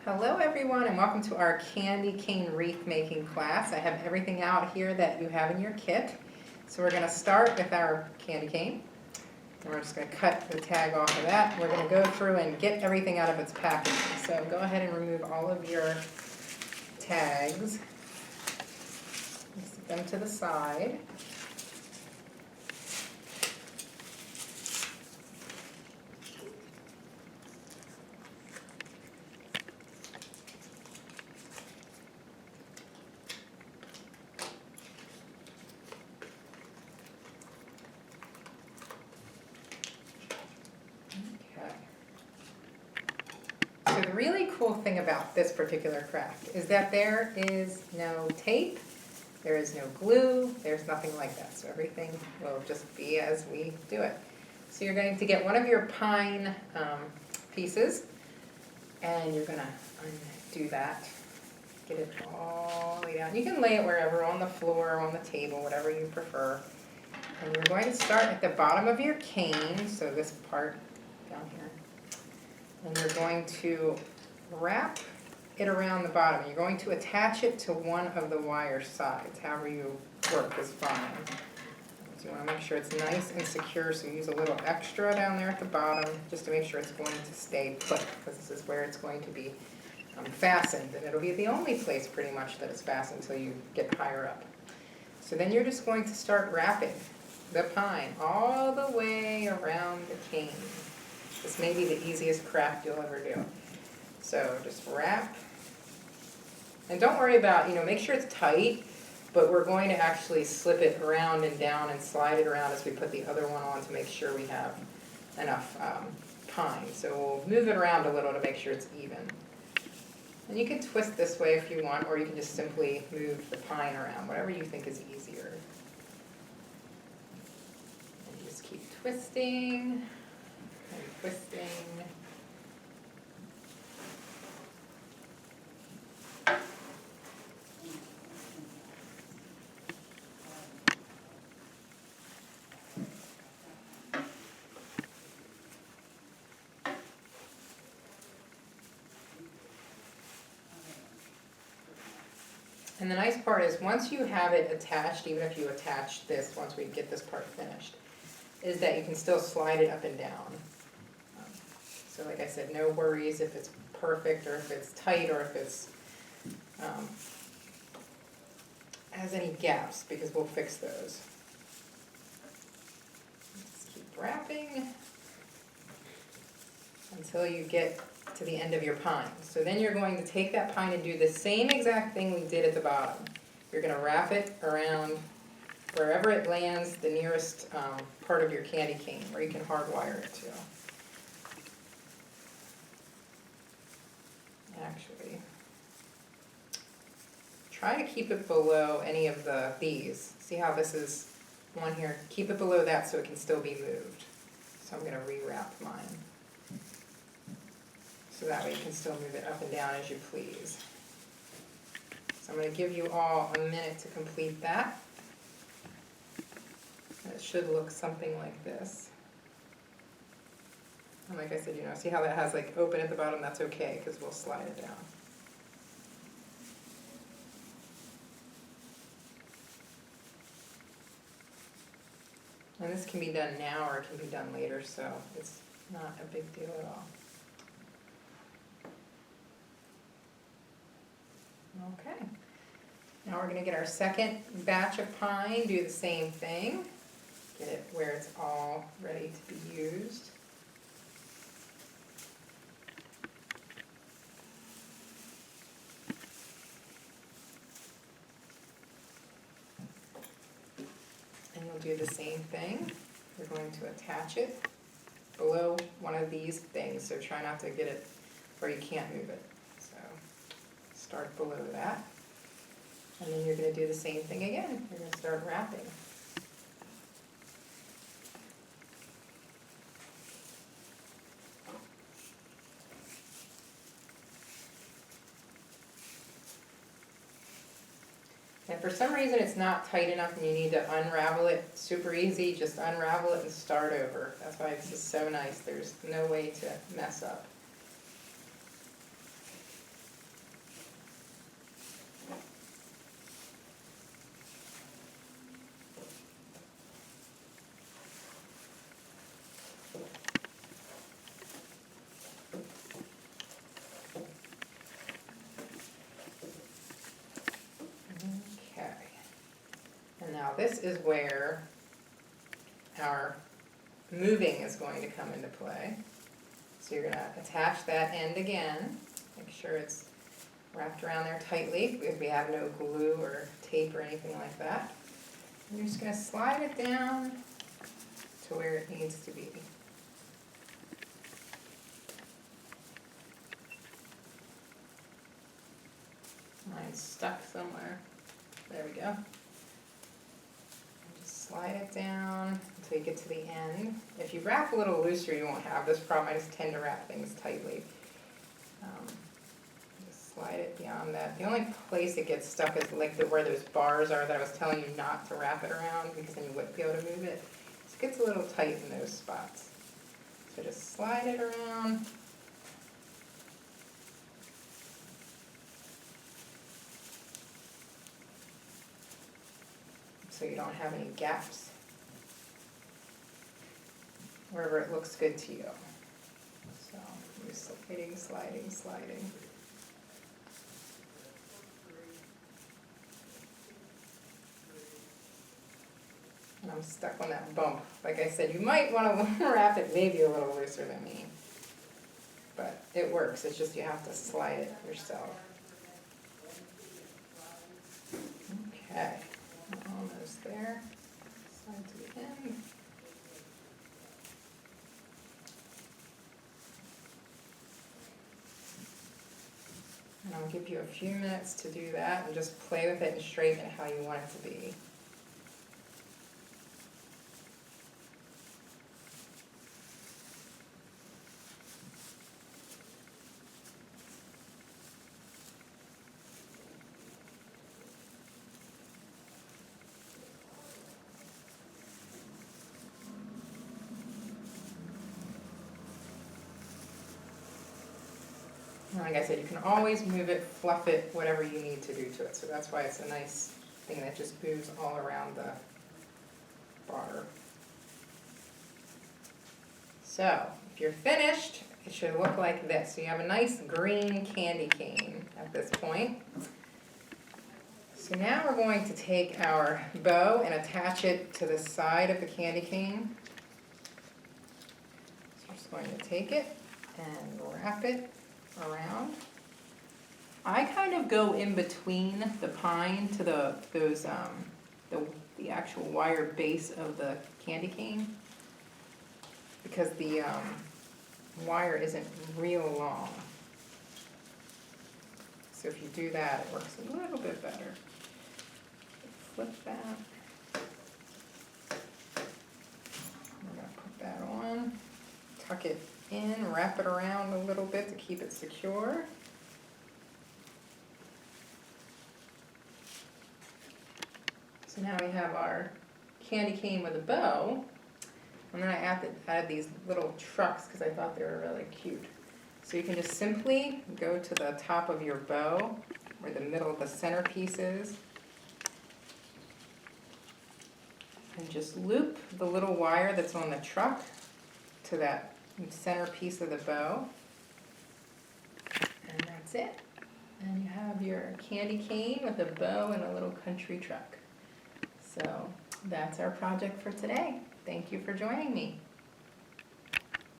Hello everyone and welcome to our candy cane wreath making class. I have everything out here that you have in your kit. So we're going to start with our candy cane. And we're just going to cut the tag off of that. We're going to go through and get everything out of its packaging. So go ahead and remove all of your tags. Set them to the side. So the really cool thing about this particular craft is that there is no tape, there is no glue, there's nothing like that. So everything will just be as we do it. So you're going to get one of your pine pieces and you're going to undo that. Get it all the way down. You can lay it wherever, on the floor, on the table, whatever you prefer. And you're going to start at the bottom of your cane, so this part down here. And you're going to wrap it around the bottom. You're going to attach it to one of the wire sides. However you work is fine. So you want to make sure it's nice and secure, so use a little extra down there at the bottom just to make sure it's going to stay put, because this is where it's going to be fastened. And it'll be the only place pretty much that it's fastened until you get higher up. So then you're just going to start wrapping the pine all the way around the cane. This may be the easiest craft you'll ever do. So just wrap. And don't worry about, make sure it's tight, but we're going to actually slip it around and down and slide it around as we put the other one on to make sure we have enough pine. So we'll move it around a little to make sure it's even. And you can twist this way if you want, or you can just simply move the pine around, whatever you think is easier. And just keep twisting. Twisting. And the nice part is once you have it attached, even if you attach this, once we get this part finished, is that you can still slide it up and down. So like I said, no worries if it's perfect or if it's tight or if it's has any gaps, because we'll fix those. Just keep wrapping until you get to the end of your pine. So then you're going to take that pine and do the same exact thing we did at the bottom. You're going to wrap it around wherever it lands, the nearest part of your candy cane, where you can hardwire it to. Actually, try to keep it below any of these. See how this is one here? Keep it below that so it can still be moved. So I'm going to rewrap mine. So that way you can still move it up and down as you please. So I'm going to give you all a minute to complete that. And it should look something like this. And like I said, see how that has like open at the bottom? That's okay, because we'll slide it down. And this can be done now or it can be done later, so it's not a big deal at all. Okay. Now we're going to get our second batch of pine, do the same thing. Get it where it's all ready to be used. And we'll do the same thing. We're going to attach it below one of these things, so try not to get it where you can't move it. So start below that. And then you're going to do the same thing again. You're going to start wrapping. And for some reason it's not tight enough and you need to unravel it, super easy, just unravel it and start over. That's why this is so nice. There's no way to mess up. this is where our moving is going to come into play. So you're going to attach that end again, make sure it's wrapped around there tightly because we have no glue or tape or anything like that. And you're just going to slide it down to where it needs to be. Mine's stuck somewhere. There we go. And just slide it down until you get to the end. If you wrap a little looser, you won't have this problem. I just tend to wrap things tightly. Just slide it beyond that. The only place it gets stuck is like where those bars are that I was telling you not to wrap it around because then you wouldn't be able to move it. It gets a little tight in those spots. So just slide it around. So you don't have any gaps wherever it looks good to you. So you're sliding, sliding, sliding. And I'm stuck on that bump. Like I said, you might want to wrap it maybe a little looser than me. But it works, it's just you have to slide it yourself. Okay. Almost there. Slide to the end. And I'll give you a few minutes to do that and just play with it and straighten it how you want it to be. Like I said, you can always move it, fluff it, whatever you need to do to it. So that's why it's a nice thing that just moves all around the bar. So if you're finished, it should look like this. So you have a nice green candy cane at this point. So now we're going to take our bow and attach it to the side of the candy cane. So I'm just going to take it and wrap it around. I kind of go in between the pine to the actual wire base of the candy cane because the wire isn't real long. So if you do that, it works a little bit better. Flip that. I'm going to put that on, tuck it in, wrap it around a little bit to keep it secure. So now we have our candy cane with a bow, and then I added these little trucks because I thought they were really cute. So you can just simply go to the top of your bow, where the middle of the centerpiece is, and just loop the little wire that's on the truck to that center piece of the bow, and that's it. And you have your candy cane with a bow and a little country truck. So that's our project for today. Thank you for joining me.